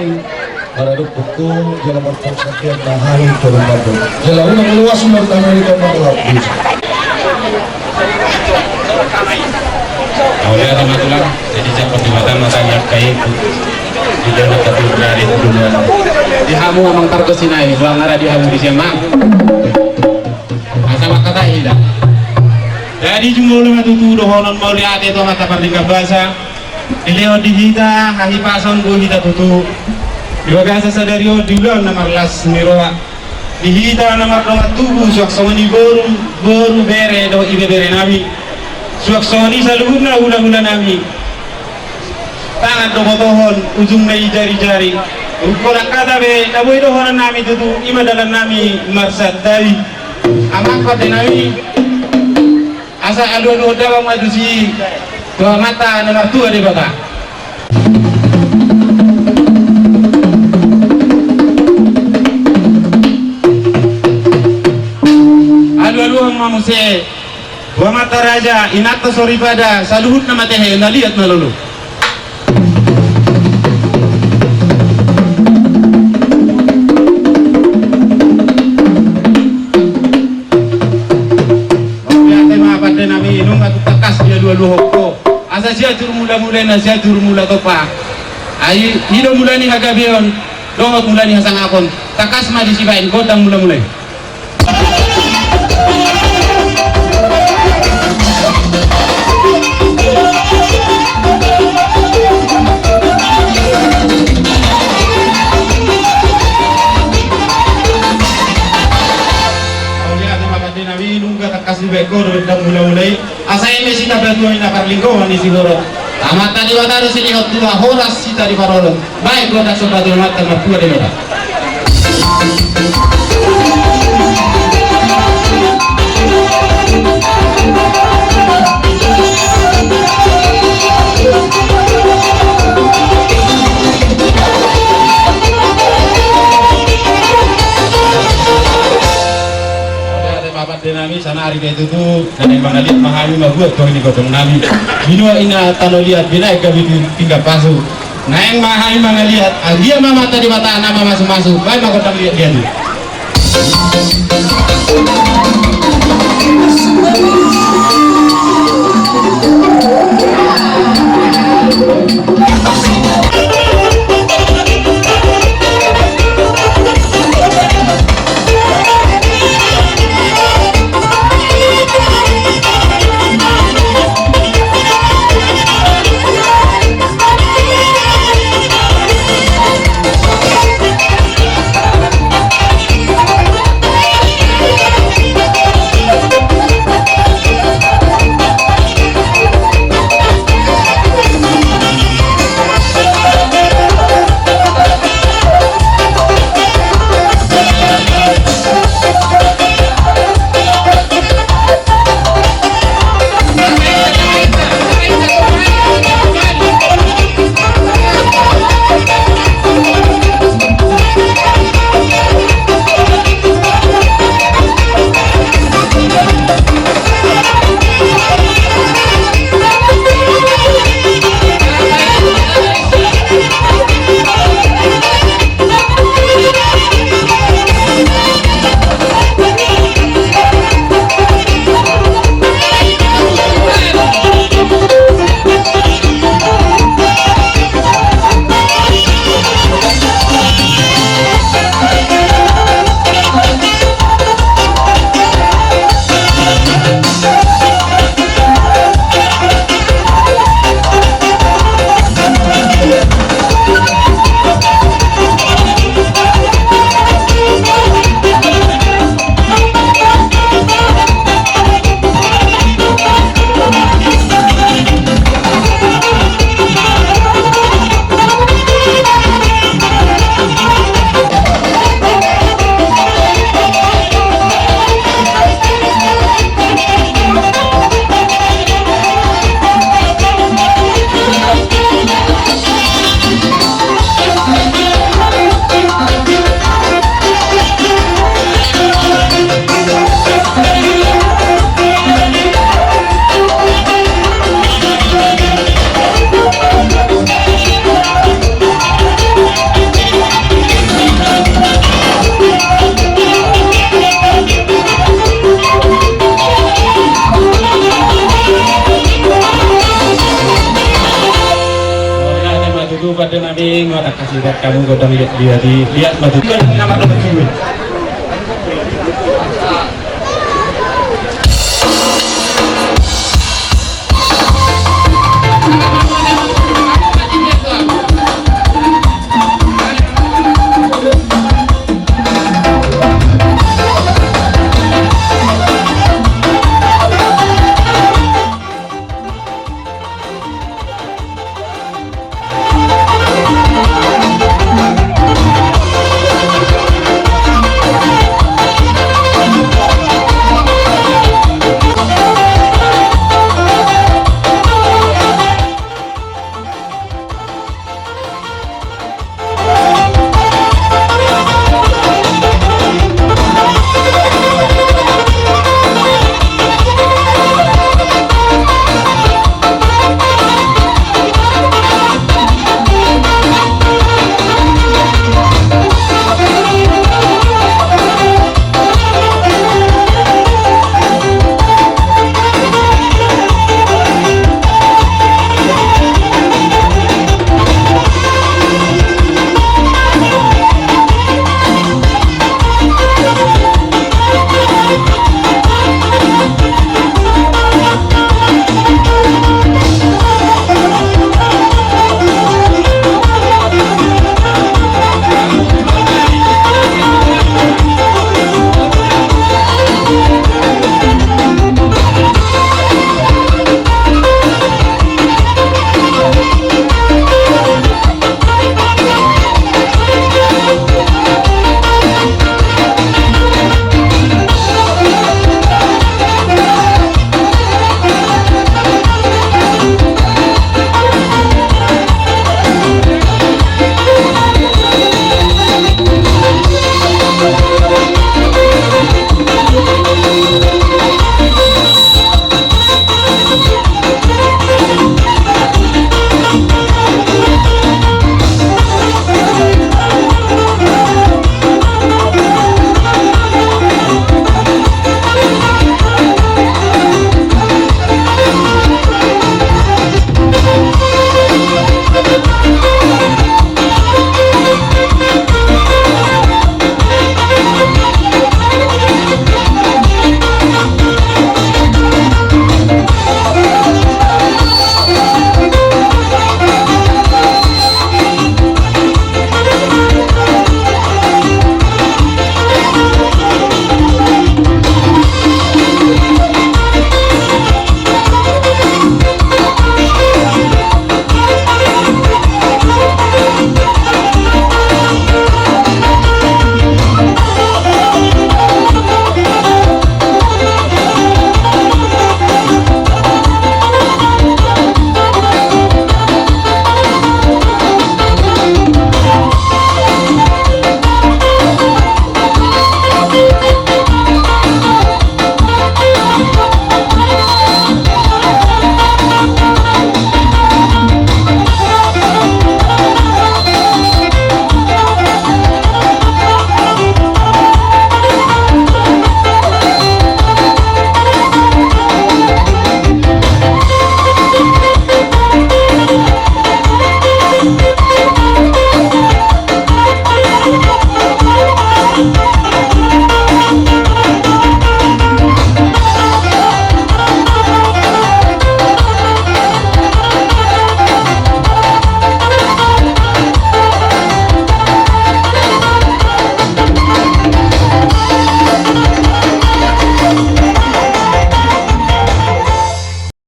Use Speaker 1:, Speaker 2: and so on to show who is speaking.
Speaker 1: Sultan ada pukul jalan pertanian mahal turun batu jalan ulang luas menurut Amerika mengelap
Speaker 2: oleh ada matulang jadi cepat dimatan masanya kayak di dalam satu dari dunia di hamu amang targesina ini buang ada di hamu di Semang asal kata hilang jadi jumlah lima tujuh dohonan mau lihat itu mata pertingkat bahasa ileo di hita hahi pason go hita tutu Ibagasa sadario diulang nomor las miroa di hita nomor tubuh suak soni boru bere do ibe bere nami suak soni saluhurna hula nami tangan dohotohon ujung nai jari-jari ukola kata be daboy dohonan nami tutu ima dalam nami marsad dari amak pada nami asa adu dawa madusi dua mata nomor 2 di baka adu mamuse dua mata raja inata sori pada saluhut nama tehe na lihat na lulu nami nung atu takas dia dua hokko asa sia tur mula na sia tur mula topa ai hido mula ni hagabeon dongok mula ni hasang akon takas ma di sibain godang mula kasih beko dan mulai asa ini sita batu ini nakar lingkungan di sigoro amat tadi wadah sini tua horas sita di parolo baik lo tak sobat mata mapua di mana nami sana hari itu tuh dan yang mana lihat mahami mabuat kau ini godong nami minua ina tano lihat bina eka bikin tinggal pasu nah yang mahami mana lihat dia mama tadi mata nama masuk baik mah godong lihat dia tuh Ning, mau tak kasih lihat kamu godang lihat batu. Kan nama dapat duit.